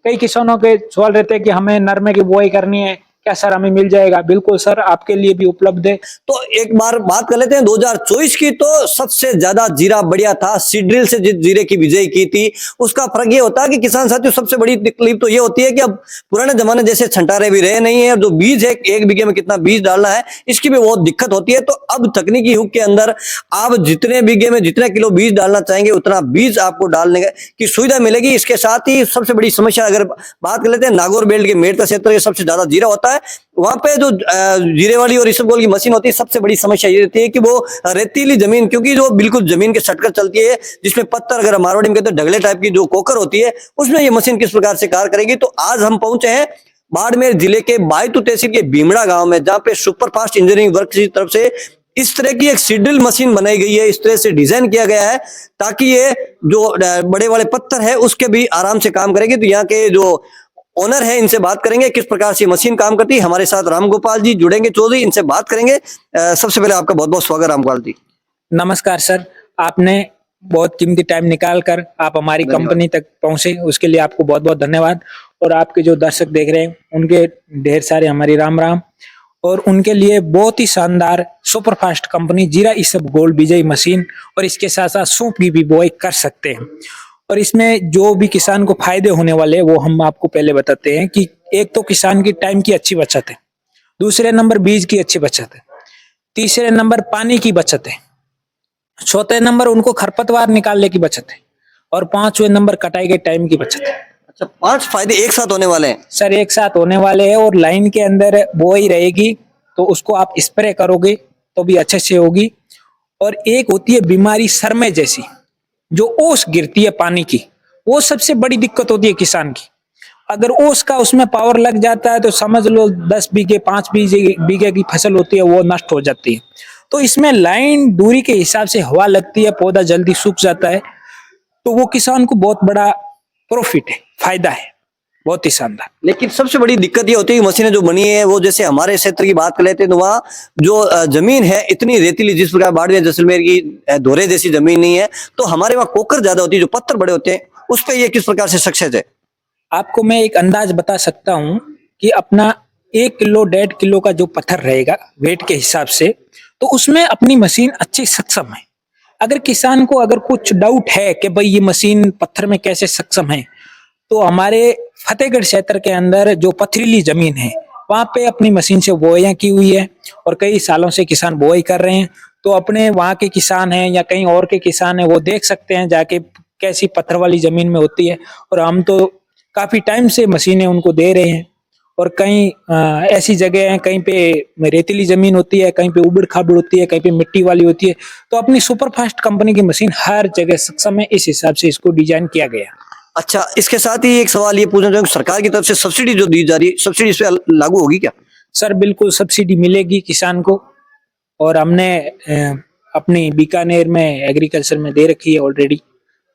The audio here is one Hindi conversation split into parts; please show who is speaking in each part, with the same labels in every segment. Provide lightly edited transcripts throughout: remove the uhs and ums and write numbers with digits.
Speaker 1: कई किसानों के सवाल रहते हैं कि हमें नरमे की बुआई करनी है, क्या सर हमें मिल जाएगा? बिल्कुल सर, आपके लिए भी उपलब्ध है।
Speaker 2: तो एक बार बात कर लेते हैं 2024 की। तो सबसे ज्यादा जीरा बढ़िया था, सीड्रिल से जिस जीरे की बिजाई की थी उसका फर्क ये होता है कि किसान साथियों सबसे बड़ी तकलीफ तो ये होती है कि अब पुराने जमाने जैसे छंटारे भी रहे नहीं है, और जो बीज है एक बीघे में कितना बीज डालना है इसकी भी बहुत दिक्कत होती है। तो अब तकनीकी युग के अंदर आप जितने बीघे में जितने किलो बीज डालना चाहेंगे उतना बीज आपको डालने की सुविधा मिलेगी। इसके साथ ही सबसे बड़ी समस्या अगर बात कर लेते हैं नागौर बेल्ट के मेड़ता क्षेत्र में सबसे ज्यादा जीरा होता है, वहां पे जो जीरे वाली और इसबगोल की मशीन होती है सबसे बड़ी समस्या ये रहती है कि वो रेतीली जमीन, क्योंकि जो बिल्कुल जमीन के सटकर चलती है जिसमें पत्थर, अगर मारवाड़ी में कहते हैं ढगले टाइप की जो कोकर होती है, उसमें ये मशीन किस प्रकार से कार्य करेगी। तो आज हम पहुंचे हैं बाड़मेर जिले के बायतू तहसील के भीमड़ा गांव में, जहां पे सुपर फास्ट इंजीनियरिंग वर्क की तरफ से इस तरह की एक सीड्रिल मशीन बनाई गई है, इस तरह से डिजाइन किया गया है ताकि ये जो बड़े वाले पत्थर है उसके भी आराम से काम करेगी। तो यहाँ के जो ओनर है इनसे बात करेंगे किस प्रकार से मशीन काम करती है। हमारे साथ रामगोपाल जी जुड़ेंगे चौधरी, इनसे बात करेंगे। सबसे पहले आपका बहुत बहुत स्वागत रामगोपाल जी।
Speaker 1: नमस्कार सर, आपने बहुत कीमती टाइम निकाल कर आप हमारी कंपनी तक पहुंचे, उसके लिए आपको बहुत बहुत धन्यवाद। और आपके जो दर्शक देख रहे हैं उनके ढेर सारे हमारी राम राम। और उनके लिए बहुत ही शानदार सुपरफास्ट कंपनी जीरा इसबगोल बिजाई मशीन और इसके साथ साथ सौंफ की भी बुआई कर सकते हैं। और इसमें जो भी किसान को फायदे होने वाले हैं वो हम आपको पहले बताते हैं कि एक तो किसान की टाइम की अच्छी बचत है, दूसरे नंबर बीज की अच्छी बचत है, तीसरे नंबर पानी की बचत है, चौथे नंबर उनको खरपतवार निकालने की बचत है, और पांचवें नंबर कटाई के टाइम की बचत है।
Speaker 2: अच्छा, 5 फायदे एक साथ होने वाले हैं
Speaker 1: सर, एक साथ होने वाले हैं। और लाइन के अंदर बुआई रहेगी तो उसको आप स्प्रे करोगे तो भी अच्छे से होगी। और एक होती है बीमारी सरमे जैसी, जो ओस गिरती है पानी की, वो सबसे बड़ी दिक्कत होती है किसान की। अगर ओस का उसमें पावर लग जाता है तो समझ लो 10 बीघे 5 बीघे की फसल होती है वो नष्ट हो जाती है। तो इसमें लाइन दूरी के हिसाब से हवा लगती है, पौधा जल्दी सूख जाता है, तो वो किसान को बहुत बड़ा प्रॉफिट है, फायदा है, बहुत ही शानदार।
Speaker 2: लेकिन सबसे बड़ी दिक्कत ये होती है कि मशीनें जो बनी है वो, जैसे हमारे क्षेत्र की बात कर लेते हैं तो वहाँ जो जमीन है इतनी रेतीली, जिस प्रकार बाड़मेर जैसलमेर की दोरे जैसी जमीन नहीं है, तो हमारे वहाँ कोकर ज्यादा होती है, जो पत्थर बड़े होते हैं, उस पर ये किस प्रकार से सक्सेस है।
Speaker 1: आपको मैं एक अंदाज बता सकता हूं कि अपना 1 किलो 1.5 किलो का जो पत्थर रहेगा वेट के हिसाब से, तो उसमें अपनी मशीन अच्छी सक्षम है। अगर किसान को अगर कुछ डाउट है कि भाई ये मशीन पत्थर में कैसे सक्षम है, तो हमारे फतेहगढ़ क्षेत्र के अंदर जो पथरीली जमीन है वहां पे अपनी मशीन से बुआई की हुई है और कई सालों से किसान बुआई कर रहे हैं। तो अपने वहां के किसान हैं या कहीं और के किसान हैं वो देख सकते हैं जाके कैसी पत्थर वाली जमीन में होती है। और हम तो काफी टाइम से मशीनें उनको दे रहे हैं। और कहीं ऐसी जगह है, कहीं पे रेतीली जमीन होती है, कहीं पे उबड़ खाबड़ होती है, कहीं पे मिट्टी वाली होती है, तो अपनी सुपरफास्ट कंपनी की मशीन हर जगह सक्षम है। इस हिसाब से इसको डिजाइन किया गया।
Speaker 2: अच्छा, इसके साथ ही एक सवाल ये पूछना चाहूंगा, सरकार की तरफ से सब्सिडी जो दी जा रही है, सब्सिडी इस पे लागू होगी क्या।
Speaker 1: सर बिल्कुल सब्सिडी मिलेगी किसान को, और हमने अपनी बीकानेर में एग्रीकल्चर में दे रखी है ऑलरेडी।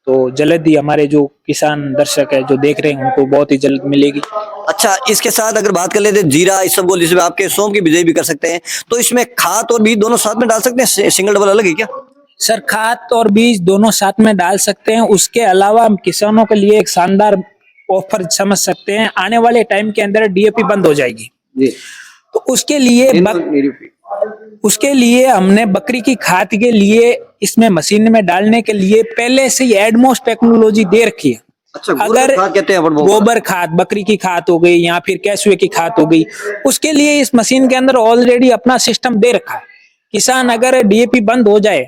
Speaker 1: तो जल्द ही हमारे जो किसान दर्शक है जो देख रहे हैं उनको बहुत ही जल्द मिलेगी।
Speaker 2: अच्छा, इसके साथ अगर बात कर लेते हैं जीरा इसबगोल, जिसमें आपके सौंफ की बिजाई भी कर सकते हैं, तो इसमें खाद और बीज दोनों साथ में डाल सकते हैं, सिंगल डबल अलग है क्या।
Speaker 1: सर, खाद और बीज दोनों साथ में डाल सकते हैं। उसके अलावा हम किसानों के लिए एक शानदार ऑफर समझ सकते हैं, आने वाले टाइम के अंदर डीएपी बंद हो जाएगी जी। तो उसके लिए हमने बकरी की खाद के लिए इसमें मशीन में डालने के लिए पहले से ही एडमोस टेक्नोलॉजी दे रखी है।
Speaker 2: अच्छा,
Speaker 1: अगर
Speaker 2: कहते हैं
Speaker 1: गोबर खाद, बकरी की खाद हो गई या फिर केचुए की खाद हो गई, उसके लिए इस मशीन के अंदर ऑलरेडी अपना सिस्टम दे रखा है। किसान अगर डीएपी बंद हो जाए,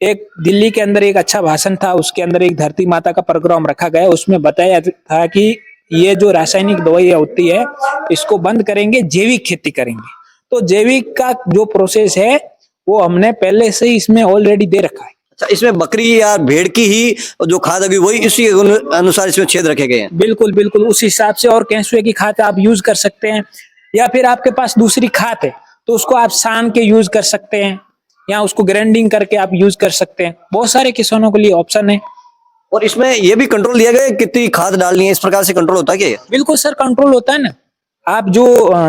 Speaker 1: एक दिल्ली के अंदर एक अच्छा भाषण था, उसके अंदर एक धरती माता का प्रोग्राम रखा गया, उसमें बताया था कि ये जो रासायनिक दवाइयां होती है इसको बंद करेंगे, जैविक खेती करेंगे। तो जैविक का जो प्रोसेस है वो हमने पहले से ही इसमें ऑलरेडी दे रखा है।
Speaker 2: अच्छा, इसमें बकरी या भेड़ की ही जो खाद अभी वही इसी अनुसार इसमें छेद रखे गए हैं।
Speaker 1: बिल्कुल बिल्कुल उस हिसाब से। और केंचुए की खाद आप यूज कर सकते हैं, या फिर आपके पास दूसरी खाद है तो उसको आप सान के यूज कर सकते हैं, या उसको ग्राइंडिंग करके आप यूज कर सकते हैं। बहुत सारे किसानों के लिए ऑप्शन है।
Speaker 2: और इसमें यह भी कंट्रोल दिया गया है कितनी खाद डालनी है, इस प्रकार से कंट्रोल होता है क्या।
Speaker 1: बिल्कुल सर, कंट्रोल होता है ना। आप जो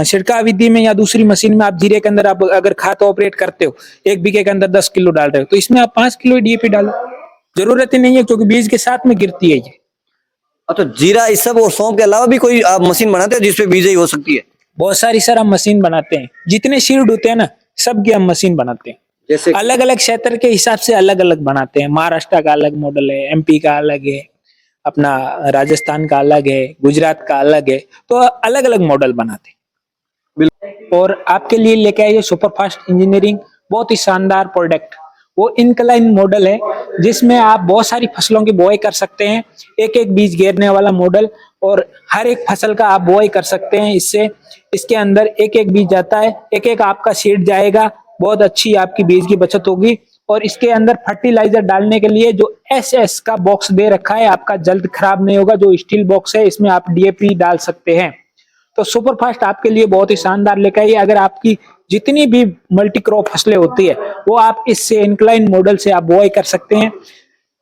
Speaker 1: छिड़काव विधि में या दूसरी मशीन में आप जीरे के अंदर आप अगर खाद ऑपरेट करते हो, 1 बीघे के अंदर 10 किलो डाल रहे हो, तो इसमें आप 5 किलो डीएपी डालो, जरूरत ही नहीं है, क्योंकि बीज के साथ में गिरती है ये।
Speaker 2: तो जीरा इस सब और सौंफ के अलावा भी कोई आप मशीन बनाते हैं जिसपे बीजाई हो सकती है?
Speaker 1: बहुत सारी सर हम मशीन बनाते हैं, जितने सीड होते हैं ना सबकी हम मशीन बनाते हैं।
Speaker 2: जैसे
Speaker 1: अलग अलग क्षेत्र के हिसाब से अलग अलग बनाते हैं। महाराष्ट्र का अलग मॉडल है, एमपी का अलग है, अपना राजस्थान का अलग है, गुजरात का अलग है, तो अलग अलग मॉडल बनाते हैं। और आपके लिए लेके आइए सुपर फास्ट इंजीनियरिंग, बहुत ही शानदार प्रोडक्ट। वो इनक्लाइन मॉडल है जिसमें आप बहुत सारी फसलों की बुआई कर सकते हैं, एक एक बीज घेरने वाला मॉडल, और हर एक फसल का आप बुआई कर सकते हैं। इससे इसके अंदर एक एक बीज जाता है, एक एक आपका सीड जाएगा, बहुत अच्छी आपकी बीज की बचत होगी। और इसके अंदर फर्टिलाइजर डालने के लिए जो SS का बॉक्स दे रखा है, आपका जल्द खराब नहीं होगा। जो स्टील बॉक्स है इसमें आप DAP डाल सकते हैं। तो सुपर फास्ट आपके लिए बहुत ही शानदार लेकर आई। अगर आपकी जितनी भी मल्टी क्रॉप फसलें होती है वो आप इससे इंक्लाइन मॉडल से आप बुआई कर सकते हैं।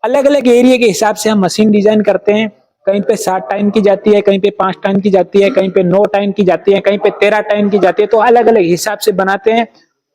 Speaker 1: अलग अलग एरिया के हिसाब से हम मशीन डिजाइन करते हैं। कहीं पे 7 टाइम की जाती है, कहीं पे 5 टाइम की जाती है, कहीं पे 9 टाइम की जाती है, कहीं पे 13 टाइम की जाती है। तो अलग अलग हिसाब से बनाते हैं।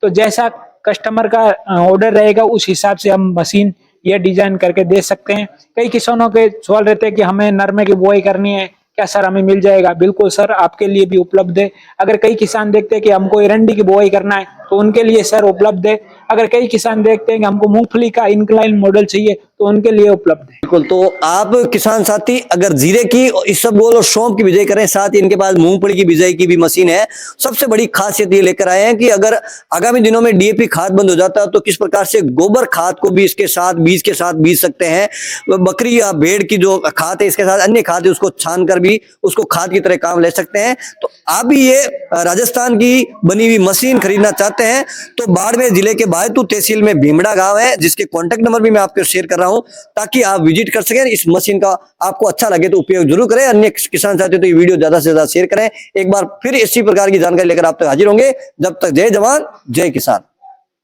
Speaker 1: तो जैसा कस्टमर का ऑर्डर रहेगा उस हिसाब से हम मशीन ये डिजाइन करके दे सकते हैं। कई किसानों के सवाल रहते हैं कि हमें नरमे की बुआई करनी है, क्या सर हमें मिल जाएगा? बिल्कुल सर, आपके लिए भी उपलब्ध है। अगर कई किसान देखते हैं कि हमको एरंडी की बुआई करना है तो उनके लिए सर उपलब्ध है। अगर कई किसान देखते हैं कि हमको मूंगफली का इंक्लाइन मॉडल चाहिए तो उनके लिए उपलब्ध है।
Speaker 2: बिल्कुल। तो आप किसान साथी अगर जीरे की, इसबगोल और सौंफ की बिजाई करें, साथ ही इनके पास मूंगफली की बिजाई की भी मशीन है। सबसे बड़ी खासियत ये लेकर आए हैं कि अगर आगामी दिनों में DAP खाद बंद हो जाता है तो किस प्रकार से गोबर खाद को भी इसके साथ बीज के साथ बीज सकते हैं। बकरी या भेड़ की जो खाद है इसके साथ अन्य खाद है उसको छान कर भी उसको खाद की तरह काम ले सकते हैं। तो आप भी ये राजस्थान की बनी हुई मशीन खरीदना चाहते हैं तो बाड़मेर जिले के बायतू तहसील में भीमड़ा गांव है, जिसके कॉन्टेक्ट नंबर भी मैं आपको शेयर कर रहा हूं ताकि आप विजिट कर सकें। इस मशीन का आपको अच्छा लगे तो उपयोग जरूर करें। अन्य किसान साथी तो ये वीडियो ज्यादा से ज्यादा शेयर करें। एक बार फिर इसी प्रकार की जानकारी लेकर आप तक हाजिर होंगे। जब तक जय जवान जय किसान।